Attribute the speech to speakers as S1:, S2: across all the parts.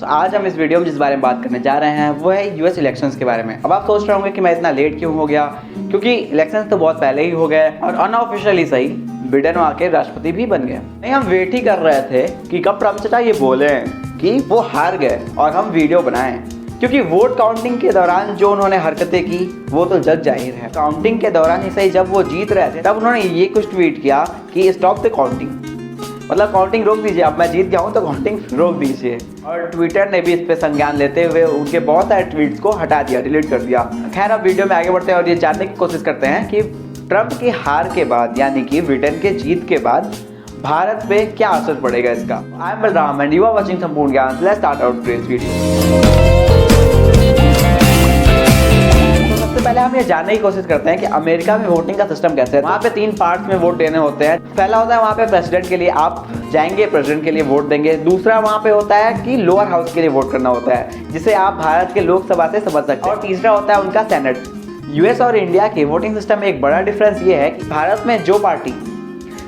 S1: तो आज हम इस वीडियो में जिस बारे में बात करने जा रहे हैं वो है यूएस इलेक्शंस के बारे में। अब आप सोच रहे होंगे कि मैं इतना लेट क्यों हो गया, क्योंकि इलेक्शंस तो बहुत पहले ही हो गए और अनऑफिशियली सही बिडेन आके राष्ट्रपति भी बन गए। नहीं, हम वेट ही कर रहे थे कि कब ट्रम्प चाचा ये बोले कि वो हार गए और हम वीडियो बनाएं, क्योंकि वोट काउंटिंग के दौरान जो उन्होंने हरकतें की वो तो जग जाहिर है। काउंटिंग के दौरान ही सही जब वो जीत रहे थे तब उन्होंने ये कुछ ट्वीट किया कि स्टॉप द काउंटिंग, मतलब काउंटिंग रोक दीजिए, अब मैं जीत गया हूँ तो काउंटिंग रोक दीजिए। और ट्विटर ने भी इस पे संज्ञान लेते हुए उनके बहुत सारे ट्वीट्स को हटा दिया, डिलीट कर दिया। खैर, अब वीडियो में आगे बढ़ते हैं और ये जानने की कोशिश करते हैं कि ट्रम्प की हार के बाद यानी कि ब्रिटेन के जीत के बाद भारत पे क्या असर पड़ेगा इसका। I am Balram and you are watching Sampoorna Gyan. Let's start our today's video. सबसे पहले हम ये जानने की कोशिश करते हैं कि अमेरिका में वोटिंग का सिस्टम कैसे है। वहाँ पे 3 पार्ट्स में वोट देने होते हैं। पहला होता है वहाँ पे प्रेसिडेंट के लिए आप जाएंगे, प्रेसिडेंट के लिए वोट देंगे। दूसरा वहाँ पे होता है कि लोअर हाउस के लिए वोट करना होता है, जिसे आप भारत के लोकसभा से समझ सकते हैं। और तीसरा होता है उनका सेनेट। यूएस और इंडिया के वोटिंग सिस्टम में एक बड़ा डिफरेंस ये है कि भारत में जो पार्टी,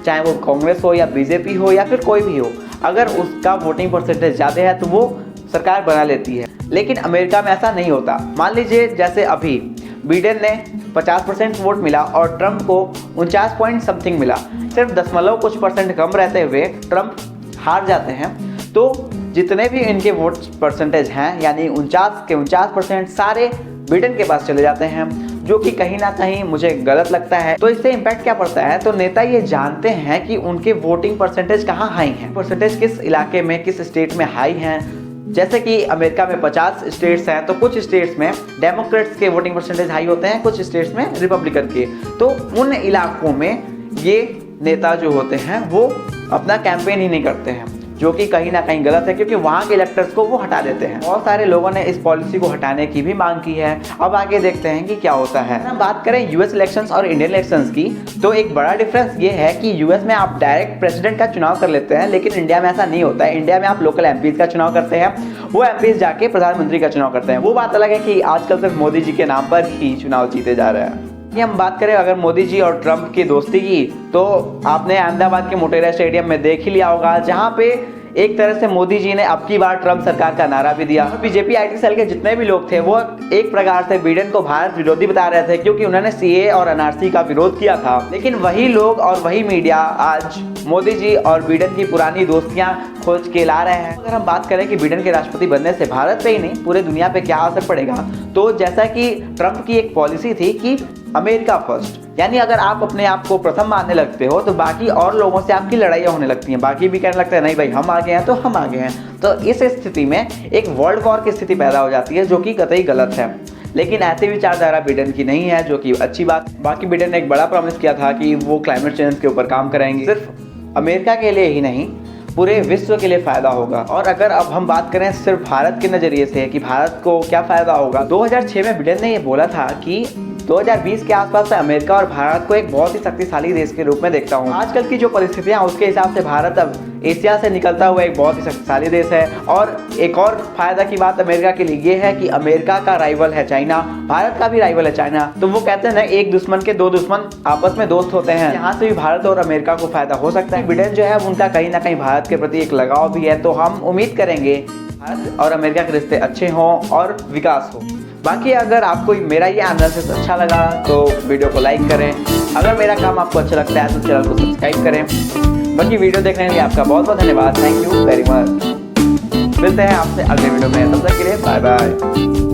S1: चाहे वो कांग्रेस हो या बीजेपी हो या फिर कोई भी हो, अगर उसका वोटिंग परसेंटेज ज़्यादा है तो वो सरकार बना लेती है। लेकिन अमेरिका में ऐसा नहीं होता। मान लीजिए जैसे अभी बिडेन ने 50% वोट मिला और ट्रम्प को 49 पॉइंट समथिंग मिला, सिर्फ दशमलव कुछ % कम रहते हुए ट्रम्प हार जाते हैं। तो जितने भी इनके वोट परसेंटेज हैं यानी 49 के 49% सारे बिडेन के पास चले जाते हैं, जो कि कहीं ना कहीं मुझे गलत लगता है। तो इससे इम्पैक्ट क्या पड़ता है, तो नेता ये जानते हैं कि उनके वोटिंग परसेंटेज कहाँ हाई हैं, परसेंटेज किस इलाके में, किस स्टेट में हाई हैं। जैसे कि अमेरिका में 50 स्टेट्स हैं, तो कुछ स्टेट्स में डेमोक्रेट्स के वोटिंग परसेंटेज हाई होते हैं, कुछ स्टेट्स में रिपब्लिकन के। तो उन इलाकों में ये नेता जो होते हैं वो अपना कैंपेन ही नहीं करते हैं, जो कि कहीं ना कहीं गलत है, क्योंकि वहाँ के इलेक्टर्स को वो हटा देते हैं। बहुत सारे लोगों ने इस पॉलिसी को हटाने की भी मांग की है। अब आगे देखते हैं कि क्या होता है। हम बात करें यूएस इलेक्शंस और इंडियन इलेक्शंस की, तो एक बड़ा डिफरेंस ये है कि यूएस में आप डायरेक्ट प्रेसिडेंट का चुनाव कर लेते हैं, लेकिन इंडिया में ऐसा नहीं होता है। इंडिया में आप लोकल एमपीज का चुनाव करते हैं, वो एमपीज जाके प्रधानमंत्री का चुनाव करते हैं। वो बात अलग है कि आजकल सिर्फ मोदी जी के नाम पर ही चुनाव जीते जा रहे हैं। हम बात करें अगर मोदी जी और ट्रम्प की दोस्ती की, तो आपने अहमदाबाद के मोटेरा स्टेडियम में देख ही लिया होगा, जहाँ पे एक तरह से मोदी जी ने अब की बार ट्रम्प सरकार का नारा भी दिया। बीजेपी आईटी सेल के जितने भी लोग थे वो एक प्रकार से बिडेन को भारत विरोधी बता रहे थे, क्योंकि उन्होंने सीए और एनआरसी का विरोध किया था। लेकिन वही लोग और वही मीडिया आज मोदी जी और बिडेन की पुरानी दोस्तियां खोज के ला रहे हैं। अगर हम बात करें कि बिडेन के राष्ट्रपति बनने से भारत पे ही नहीं पूरे दुनिया पे क्या असर पड़ेगा, तो जैसा कि ट्रम्प की एक पॉलिसी थी कि अमेरिका फर्स्ट, यानी अगर आप अपने आप को प्रथम मानने लगते हो तो बाकी और लोगों से आपकी लड़ाइयाँ होने लगती हैं। बाकी भी कहने लगते हैं नहीं भाई हम आगे हैं तो हम आगे हैं। तो इस स्थिति में एक वर्ल्ड वॉर की स्थिति पैदा हो जाती है, जो कि कतई गलत है। लेकिन ऐसी विचारधारा बिडेन की नहीं है, जो कि अच्छी बात। बाकी बिडेन ने एक बड़ा प्रॉमिस किया था कि वो क्लाइमेट चेंज के ऊपर काम करेंगे, सिर्फ अमेरिका के लिए ही नहीं पूरे विश्व के लिए फ़ायदा होगा। और अगर अब हम बात करें सिर्फ भारत के नज़रिए से कि भारत को क्या फ़ायदा होगा, 2006 में बिडेन ने ये बोला था कि 2020 के आसपास से अमेरिका और भारत को एक बहुत ही शक्तिशाली देश के रूप में देखता हूँ। आजकल की जो परिस्थितियाँ उसके हिसाब से भारत अब एशिया से निकलता हुआ एक बहुत ही शक्तिशाली देश है। और एक और फायदा की बात अमेरिका के लिए ये है कि अमेरिका का राइवल है चाइना, भारत का भी राइवल है चाइना। तो वो कहते हैं ना, एक दुश्मन के 2 दुश्मन आपस में दोस्त होते हैं। यहाँ से भी भारत और अमेरिका को फायदा हो सकता है। बिडेन जो है उनका कहीं ना कहीं भारत के प्रति एक लगाव भी है, तो हम उम्मीद करेंगे भारत और अमेरिका के रिश्ते अच्छे हों और विकास हो। बाकी अगर आपको मेरा ये एनालिसिस अच्छा लगा तो वीडियो को लाइक करें। अगर मेरा काम आपको अच्छा लगता है तो चैनल को सब्सक्राइब करें। बाकी वीडियो देखने के लिए आपका बहुत बहुत धन्यवाद। Thank you very much. मिलते हैं आपसे अगले वीडियो में, तब तक के लिए बाय बाय।